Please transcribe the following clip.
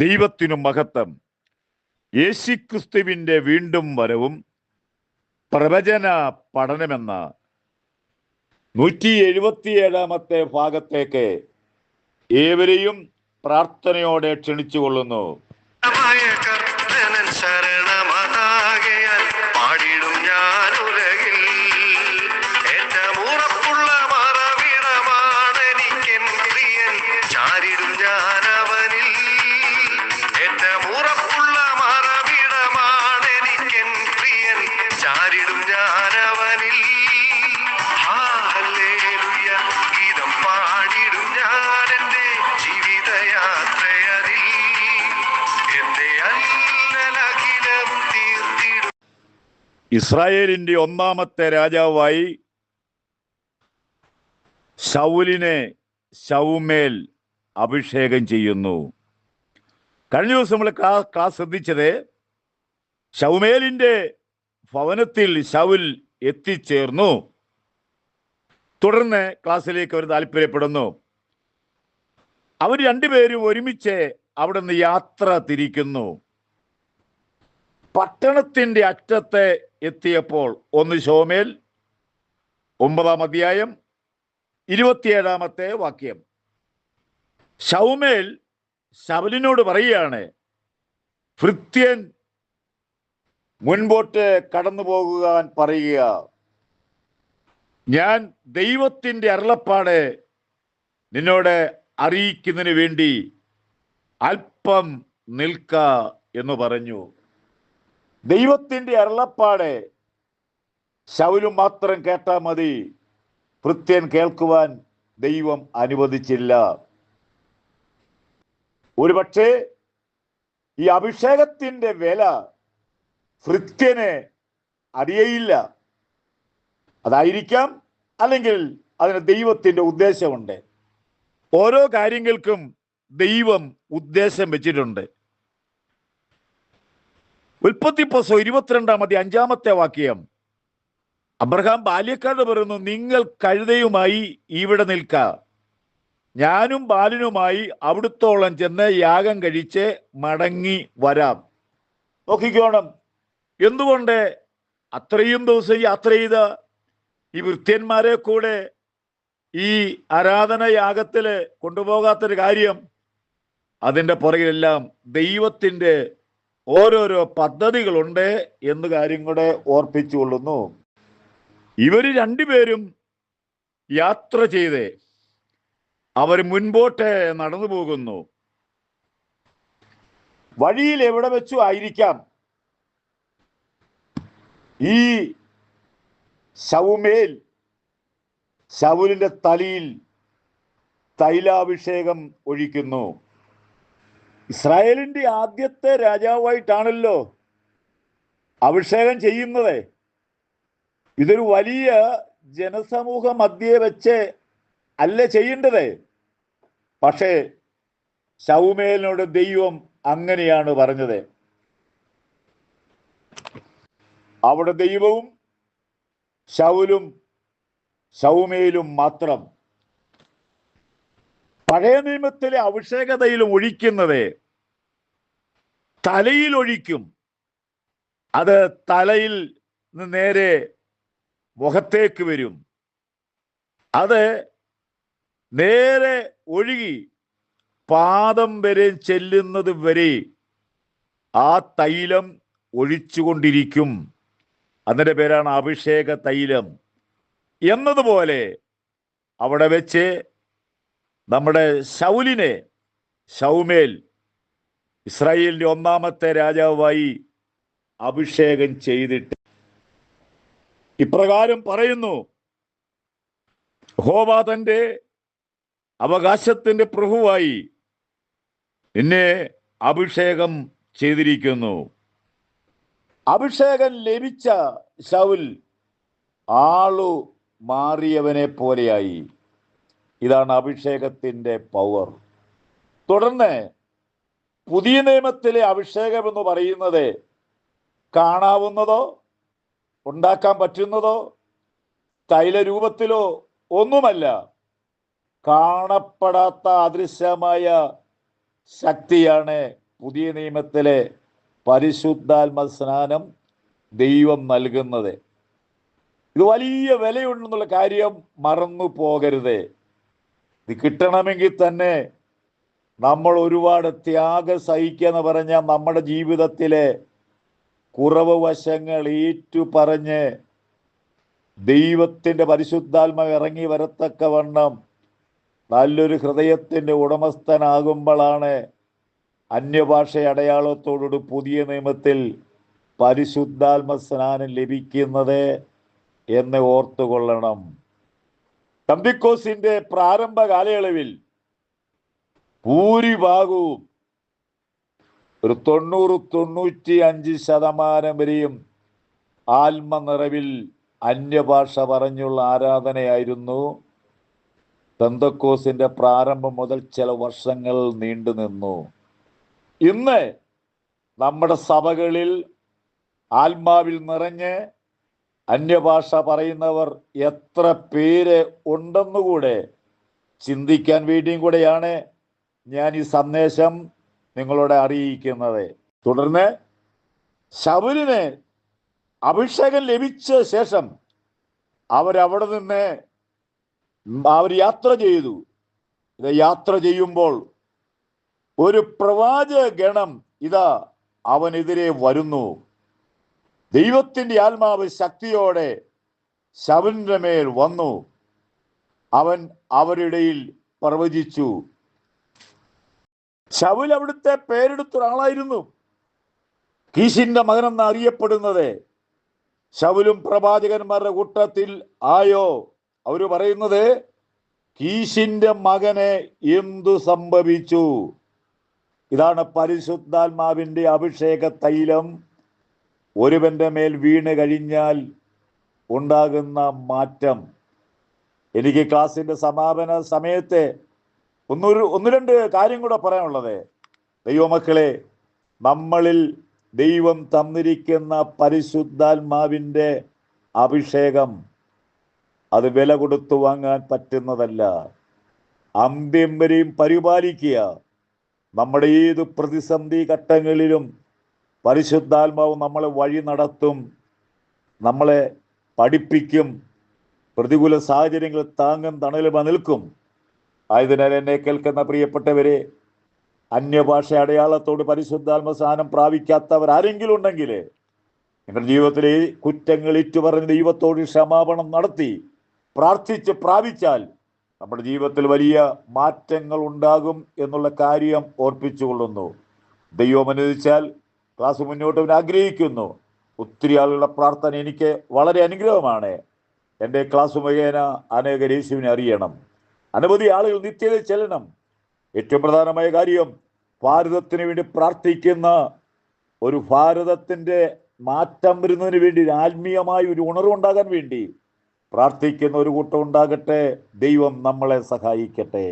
ദൈവത്തിനു മഹത്വം. യേശുക്രിസ്തുവിന്റെ വീണ്ടും വരവും പ്രവചന പഠനമെന്ന 177 ഭാഗത്തേക്ക് ഏവരെയും പ്രാർത്ഥനയോടെ ക്ഷണിച്ചുകൊള്ളുന്നു. ഇസ്രായേലിന്റെ ഒന്നാമത്തെ രാജാവായി ശൗലിനെ ശൗമേൽ അഭിഷേകം ചെയ്യുന്നു. കഴിഞ്ഞ ദിവസം നമ്മൾ ക്ലാസ് ശ്രദ്ധിച്ചത് ശൗമേലിന്റെ ഭവനത്തിൽ ശൗൽ എത്തിച്ചേർന്നു. തുടർന്ന് ക്ലാസ്സിലേക്ക് അവർ താല്പര്യപ്പെടുന്നു. അവർ രണ്ടുപേരും ഒരുമിച്ച് അവിടെ നിന്ന് യാത്ര തിരിക്കുന്നു. പട്ടണത്തിന്റെ അറ്റത്ത് എത്തിയപ്പോൾ 1 ശമൂവേൽ 9-ാം അധ്യായം 27-ാമത്തെ വാക്യം, ശൗമേൽ ശൗലിനോട് പറയുകയാണ്, ഭൃത്യൻ മുൻപോട്ട് കടന്നു പോകുവാൻ പറയുക, ഞാൻ ദൈവത്തിന്റെ അരുളപ്പാട് നിന്നോട് അറിയിക്കുന്നതിന് വേണ്ടി അല്പം നിൽക്ക എന്ന് പറഞ്ഞു. ദൈവത്തിന്റെ അരുളപ്പാട് ശൗലും മാത്രം കേട്ടാൽ മതി, ഭൃത്യൻ കേൾക്കുവാൻ ദൈവം അനുവദിച്ചില്ല. ഒരുപക്ഷെ ഈ അഭിഷേകത്തിന്റെ വില ഭൃത്യന് അറിയയില്ല. അതായിരിക്കാം, അല്ലെങ്കിൽ അതിന് ദൈവത്തിന്റെ ഉദ്ദേശമുണ്ട്. ഓരോ കാര്യങ്ങൾക്കും ദൈവം ഉദ്ദേശം വെച്ചിട്ടുണ്ട്. ഉൽപ്പത്തി പുസ്തകം 22-ാം അധ്യായം 5-ാമത്തെ വാക്യം, അബ്രഹാം ബാല്യക്കാരോട് പറയുന്നു, നിങ്ങൾ കഴുതയുമായി ഇവിടെ നിൽക്ക, ഞാനും ബാലനുമായി അവിടുത്തോളം ചെന്ന് യാഗം കഴിച്ച് മടങ്ങി വരാം. നോക്കിക്കോണം, എന്തുകൊണ്ട് അത്രയും ദിവസം യാത്ര ചെയ്ത ഈ ഭൃത്യന്മാരെ കൂടെ ഈ ആരാധന യാഗത്തില് കൊണ്ടുപോകാത്തൊരു കാര്യം? അതിൻ്റെ പുറകിലെല്ലാം ദൈവത്തിൻ്റെ ഓരോരോ പദ്ധതികളുണ്ട് എന്ന് കാര്യം കൂടെ ഓർപ്പിച്ചുകൊള്ളുന്നു. ഇവർ രണ്ടുപേരും യാത്ര ചെയ്ത് അവർ മുൻപോട്ട് നടന്നു പോകുന്നു. വഴിയിൽ എവിടെ വെച്ചു ആയിരിക്കാം ഈ ശൗമേൽ ശൗലിന്റെ തലയിൽ തൈലാഭിഷേകം ഒഴിക്കുന്നു. ഇസ്രായേലിന്റെ ആദ്യത്തെ രാജാവായിട്ടാണല്ലോ അഭിഷേകം ചെയ്യുന്നത്. ഇതൊരു വലിയ ജനസമൂഹ മധ്യേ വെച്ച് അല്ല ചെയ്യേണ്ടത്. പക്ഷേ ശൗമേലിനോട് ദൈവം അങ്ങനെയാണ് പറഞ്ഞത്. അവിടെ ദൈവവും ശൗലും ശൗമേലും മാത്രം. പഴയ നിയമത്തിലെ അഭിഷേകതയിലും ഒഴിക്കുന്നത് തലയിൽ ഒഴിക്കും. അത് തലയിൽ നിന്ന് നേരെ മുഖത്തേക്ക് വരും. അത് നേരെ ഒഴുകി പാദം വരെ ചെല്ലുന്നത് വരെ ആ തൈലം ഒഴിച്ചുകൊണ്ടിരിക്കും. അതിൻ്റെ പേരാണ് അഭിഷേക തൈലം. എന്നതുപോലെ അവിടെ വെച്ച് നമ്മുടെ ശൗലിനെ ശൗമേൽ ഇസ്രായേലിന്റെ ഒന്നാമത്തെ രാജാവായി അഭിഷേകം ചെയ്തിട്ട് ഇപ്രകാരം പറയുന്നു, യഹോവ തന്റെ അവകാശത്തിന്റെ പ്രഭുവായി നിന്നെ അഭിഷേകം ചെയ്തിരിക്കുന്നു. അഭിഷേകം ലഭിച്ച ശൗൽ ആളു മാറിയവനെ പോലെയായി. ഇതാണ് അഭിഷേകത്തിന്റെ പവർ. തുടർന്ന് പുതിയ നിയമത്തിലെ അഭിഷേകം എന്ന് പറയുന്നത് കാണാവുന്നതോ ഉണ്ടാക്കാൻ പറ്റുന്നതോ തൈലരൂപത്തിലോ ഒന്നുമല്ല. കാണപ്പെടാത്ത അദൃശ്യമായ ശക്തിയാണ് പുതിയ നിയമത്തിലെ പരിശുദ്ധാത്മ സ്നാനം ദൈവം നൽകുന്നത്. ഇത് വലിയ വിലയുണ്ടെന്നുള്ള കാര്യം മറന്നു പോകരുത്. ഇത് കിട്ടണമെങ്കിൽ തന്നെ നമ്മൾ ഒരുപാട് ത്യാഗം സഹിക്കുക എന്ന് പറഞ്ഞാൽ നമ്മുടെ ജീവിതത്തിലെ കുറവ് വശങ്ങൾ പറഞ്ഞ് ദൈവത്തിൻ്റെ പരിശുദ്ധാത്മാവ് ഇറങ്ങി വരത്തക്കവണ്ണം നല്ലൊരു ഹൃദയത്തിൻ്റെ ഉടമസ്ഥനാകുമ്പോഴാണ് അന്യഭാഷ അടയാളത്തോടുകൂടി പുതിയ നിയമത്തിൽ പരിശുദ്ധാത്മ സ്നാനം ലഭിക്കുന്നത് എന്ന് ഓർത്തുകൊള്ളണം. പെന്തക്കോസ്തിന്റെ പ്രാരംഭ കാലയളവിൽ ഭൂരിഭാഗവും ഒരു 90-95% വരെയും ആത്മനിറവിൽ അന്യഭാഷ പറഞ്ഞുള്ള ആരാധനയായിരുന്നു. പെന്തക്കോസ്തിന്റെ പ്രാരംഭം മുതൽ ചില വർഷങ്ങൾ നീണ്ടു നിന്നു. ഇന്ന് നമ്മുടെ സഭകളിൽ ആത്മാവിൽ നിറഞ്ഞ് അന്യഭാഷ പറയുന്നവർ എത്ര പേര് ഉണ്ടെന്നുകൂടെ ചിന്തിക്കാൻ വേണ്ടിയും കൂടെയാണ് ഞാൻ ഈ സന്ദേശം നിങ്ങളോട് അറിയിക്കുന്നത്. തുടർന്ന് ശൗലിന് അഭിഷേകം ലഭിച്ച ശേഷം അവരവിടെ നിന്ന് യാത്ര ചെയ്തു. യാത്ര ചെയ്യുമ്പോൾ ഒരു പ്രവാചക ഗണം ഇതാ അവനെതിരെ വരുന്നു. ദൈവത്തിൻ്റെ ആത്മാവ് ശക്തിയോടെ ശൗലിന്റെ മേൽ വന്നു. അവൻ അവരുടെ ഇടയിൽ പ്രവചിച്ചു. ശൗൽ അവിടുത്തെ പേരെടുത്ത ഒരാളായിരുന്നു, കീശിന്റെ മകനെന്ന് അറിയപ്പെടുന്നത്. ശൗലും പ്രവാചകന്മാരുടെ കൂട്ടത്തിൽ ആയോ? അവര് പറയുന്നത്, കീശിന്റെ മകനെ എന്തു സംഭവിച്ചു? ഇതാണ് പരിശുദ്ധാത്മാവിന്റെ അഭിഷേക തൈലം ഒരുവന്റെ മേൽ വീണ് കഴിഞ്ഞാൽ ഉണ്ടാകുന്ന മാറ്റം. എനിക്ക് ക്ലാസിന്റെ സമാപന സമയത്ത് ഒന്ന് രണ്ട് കാര്യം കൂടെ പറയാനുള്ളത്. ദൈവമക്കളെ, നമ്മളിൽ ദൈവം തന്നിരിക്കുന്ന പരിശുദ്ധാത്മാവിൻ്റെ അഭിഷേകം അത് വില കൊടുത്തു വാങ്ങാൻ പറ്റുന്നതല്ല. അന്ത്യം വരെയും പരിപാലിക്കുക. നമ്മുടെ ഏത് പ്രതിസന്ധി ഘട്ടങ്ങളിലും പരിശുദ്ധാത്മാവ് നമ്മളെ വഴി നടത്തും, നമ്മളെ പഠിപ്പിക്കും, പ്രതികൂല സാഹചര്യങ്ങളിൽ താങ്ങും തണലും നിൽക്കും. ആയതിനാൽ എന്നെ കേൾക്കുന്ന പ്രിയപ്പെട്ടവരെ, അന്യഭാഷ അടയാളത്തോട് പരിശുദ്ധാത്മ സ്നാനം പ്രാപിക്കാത്തവർ ആരെങ്കിലും ഉണ്ടെങ്കിൽ നിങ്ങളുടെ ജീവിതത്തിലെ കുറ്റങ്ങൾ ഏറ്റുപറഞ്ഞ് ദൈവത്തോട് ക്ഷമാപണം നടത്തി പ്രാർത്ഥിച്ച് പ്രാപിച്ചാൽ നമ്മുടെ ജീവിതത്തിൽ വലിയ മാറ്റങ്ങൾ ഉണ്ടാകും എന്നുള്ള കാര്യം ഓർപ്പിച്ചുകൊള്ളുന്നു. ദൈവം അനുവദിച്ചാൽ ക്ലാസ് മുന്നോട്ട് ആഗ്രഹിക്കുന്നു. ഒത്തിരി ആളുകളുടെ പ്രാർത്ഥന എനിക്ക് വളരെ അനുഗ്രഹമാണ്. എൻ്റെ ക്ലാസ് മുഖേന അനേക യേശുവിനെ അറിയണം, അനവധി ആളുകൾ നിത്യത ചെല്ലണം. ഏറ്റവും പ്രധാനമായ കാര്യം, ഭാരതത്തിന് വേണ്ടി പ്രാർത്ഥിക്കുന്ന ഒരു ഭാരതത്തിൻ്റെ മാറ്റം വരുന്നതിന് വേണ്ടി, ആത്മീയമായ ഒരു ഉണർവുണ്ടാകാൻ വേണ്ടി പ്രാർത്ഥിക്കുന്ന ഒരു കൂട്ടം ഉണ്ടാകട്ടെ. ദൈവം നമ്മളെ സഹായിക്കട്ടെ.